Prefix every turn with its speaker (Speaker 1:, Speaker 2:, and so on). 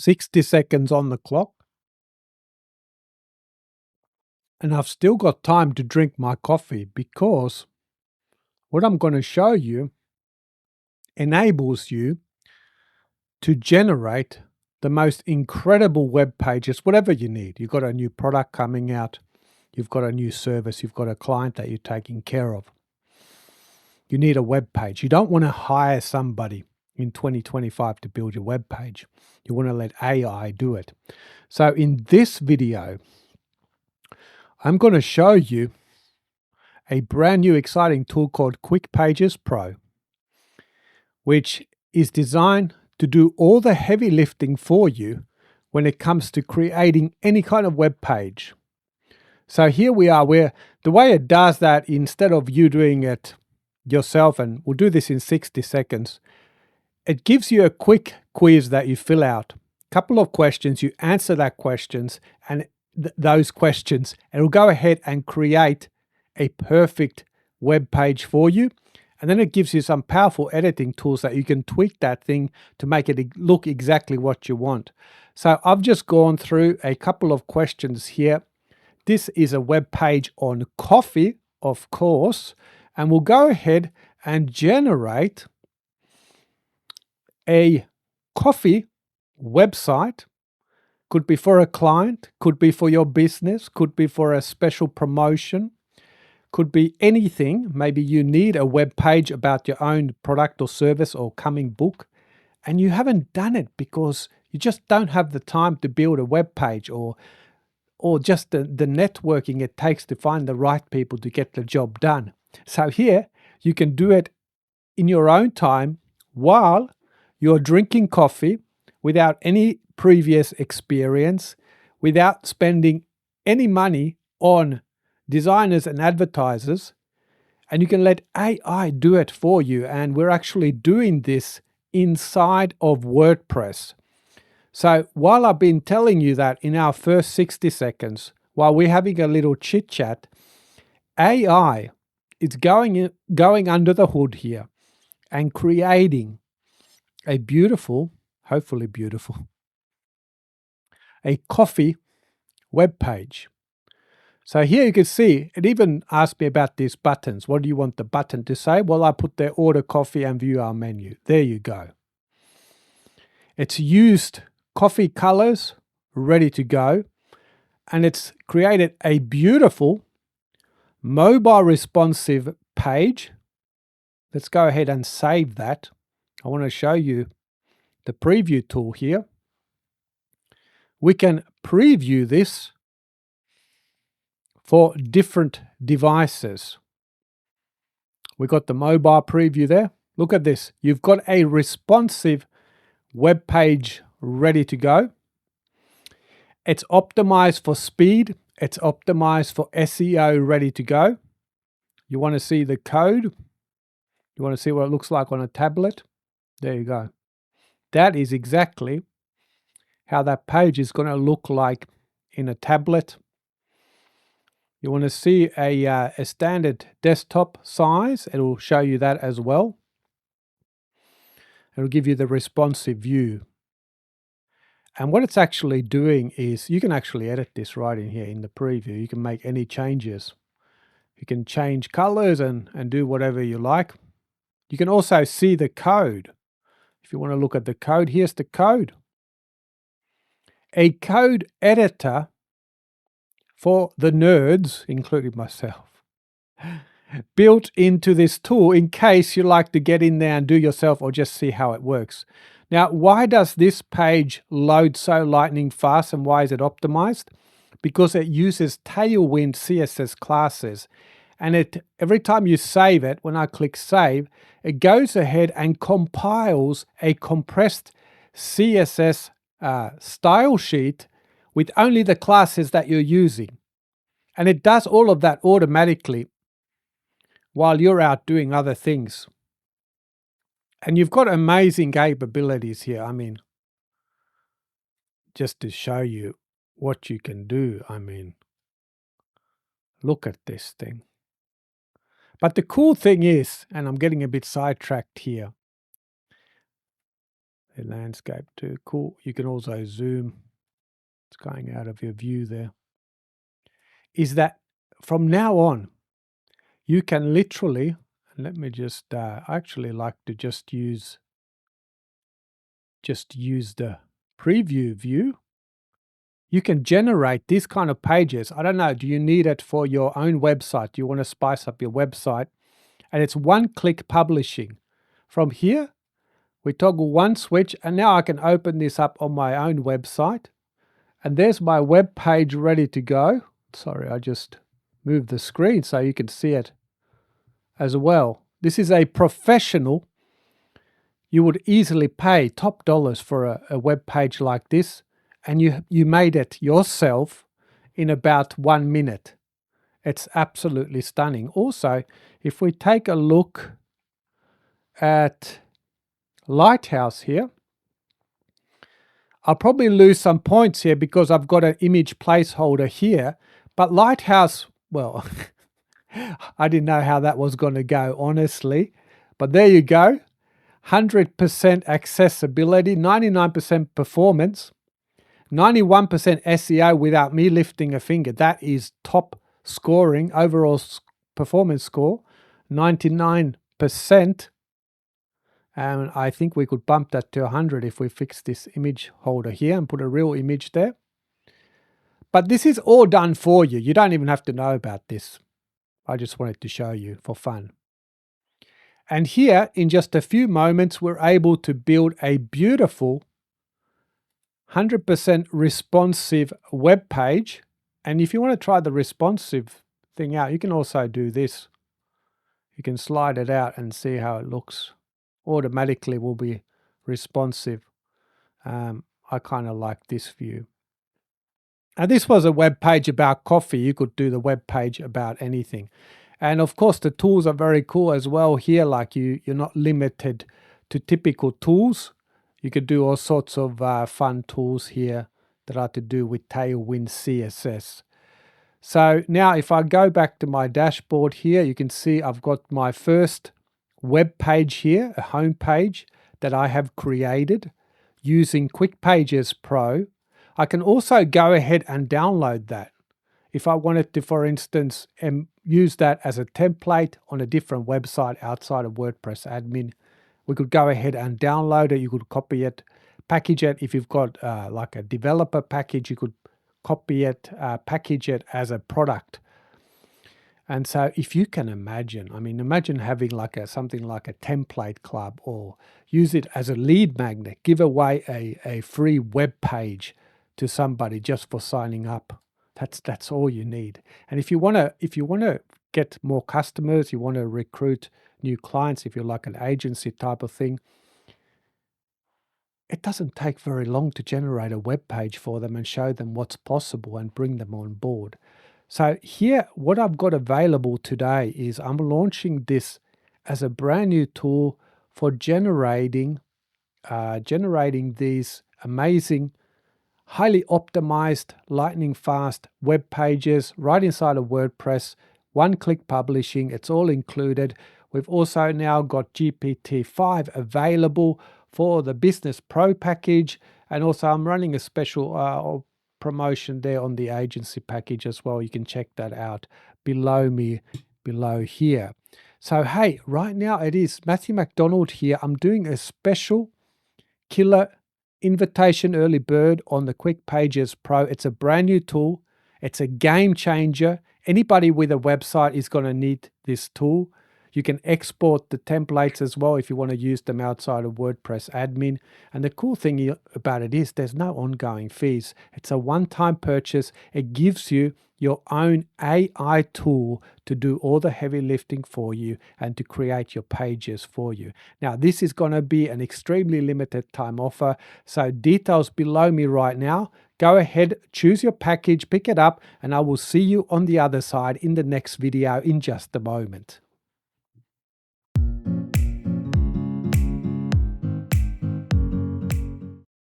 Speaker 1: 60 seconds on the clock, and I've still got time to drink my coffee because what I'm going to show you enables you to generate the most incredible web pages, whatever you need. You've got a new product coming out, you've got a new service, you've got a client that you're taking care of. You need a web page. You don't want to hire somebody in 2025 to build your web page. You want to let AI do it. So in this video, I'm going to show you a brand new exciting tool called Quick Pages Pro, which is designed to do all the heavy lifting for you when it comes to creating any kind of web page. So here we are, where the way it does that, instead of you doing it yourself, and we'll do this in 60 seconds, it gives you a quick quiz that you fill out. A couple of questions, you answer that questions and those questions, and it'll go ahead and create a perfect web page for you. And then it gives you some powerful editing tools that you can tweak that thing to make it look exactly what you want. So I've just gone through a couple of questions here. This is a web page on coffee, of course, and we'll go ahead and generate a coffee website. Could be for a client, could be for your business, could be for a special promotion, could be anything. Maybe you need a web page about your own product or service or coming book, and you haven't done it because you just don't have the time to build a web page, or just the networking it takes to find the right people to get the job done. So here you can do it in your own time while you're drinking coffee, without any previous experience, without spending any money on designers and advertisers, and you can let AI do it for you. And we're actually doing this inside of WordPress. So while I've been telling you that in our first 60 seconds, while we're having a little chit chat, AI is going under the hood here and creating a beautiful, hopefully beautiful, a coffee web page. So here you can see it even asked me about these buttons. What do you want the button to say? Well, I put there order coffee and view our menu. There you go. It's used coffee colors, ready to go, and it's created a beautiful mobile responsive page. Let's go ahead and save that. I want to show you the preview tool here. We can preview this for different devices. We got the mobile preview there. Look at this. You've got a responsive web page ready to go. It's optimized for speed. It's optimized for SEO, ready to go. You want to see the code? You want to see what it looks like on a tablet? There you go. That is exactly how that page is going to look like in a tablet. You want to see a standard desktop size? It'll show you that as well. It'll give you the responsive view. And what it's actually doing is, you can actually edit this right in here in the preview. You can make any changes. You can change colors and do whatever you like. You can also see the code. If you want to look at the code, here's the code. A code editor for the nerds, including myself, built into this tool in case you like to get in there and do yourself or just see how it works. Now, why does this page load so lightning fast, and why is it optimized? Because it uses Tailwind CSS classes. And every time you save it, when I click save, it goes ahead and compiles a compressed CSS style sheet with only the classes that you're using. And it does all of that automatically while you're out doing other things. And you've got amazing capabilities here. I mean, just to show you what you can do, I mean, look at this thing. But the cool thing is, and I'm getting a bit sidetracked here, The landscape too. Cool. You can also zoom. It's going out of your view there. Is that from now on, you can literally, let me just, I actually like to just use the preview view. You can generate these kind of pages. I don't know, do you need it for your own website? Do you want to spice up your website? And it's one-click publishing. From here, we toggle one switch, and now I can open this up on my own website. And there's my web page ready to go. Sorry, I just moved the screen so you can see it as well. This is a professional. You would easily pay top dollars for a web page like this, and you made it yourself in about 1 minute. It's absolutely stunning. Also, if we take a look at Lighthouse here, I'll probably lose some points here because I've got an image placeholder here, but Lighthouse, well, I didn't know how that was going to go, honestly, but there you go. 100% accessibility, 99% performance, 91% SEO without me lifting a finger. That is top scoring, overall performance score, 99%. And I think we could bump that to 100 if we fix this image holder here and put a real image there. But this is all done for you. You don't even have to know about this. I just wanted to show you for fun. And here, in just a few moments, we're able to build a beautiful 100% responsive web page. And if you want to try the responsive thing out, you can also do this. You can slide it out and see how it looks. Automatically will be responsive. I kind of like this view. And this was a web page about coffee. You could do the web page about anything. And of course, the tools are very cool as well here. Like you're not limited to typical tools. You could do all sorts of fun tools here that are to do with Tailwind CSS. So now if I go back to my dashboard here, you can see I've got my first web page here, a home page that I have created using Quick Pages Pro. I can also go ahead and download that. If I wanted to, for instance, use that as a template on a different website outside of WordPress admin, we could go ahead and download it. You could copy it, package it. If you've got like a developer package, you could copy it, package it as a product. And so if you can imagine, I mean, imagine having like something like a template club, or use it as a lead magnet, give away a free web page to somebody just for signing up. That's all you need. And if you want to get more customers, you want to recruit new clients, if you're like an agency type of thing, it doesn't take very long to generate a web page for them and show them what's possible and bring them on board. So here, what I've got available today is I'm launching this as a brand new tool for generating these amazing, highly optimized, lightning fast web pages right inside of WordPress, one-click publishing. It's all included. We've also now got GPT-5 available for the Business Pro package, and also I'm running a special promotion there on the agency package as well. You can check that out below here. So hey, right now it is Matthew McDonald here. I'm doing a special killer invitation early bird on the Quick Pages Pro. It's a brand new tool. It's a game changer. Anybody with a website is going to need this tool. You can export the templates as well if you want to use them outside of WordPress admin. And the cool thing about it is there's no ongoing fees. It's a one-time purchase. It gives you your own AI tool to do all the heavy lifting for you and to create your pages for you. Now, this is going to be an extremely limited time offer. So details below me right now. Go ahead, choose your package, pick it up, and I will see you on the other side in the next video in just a moment.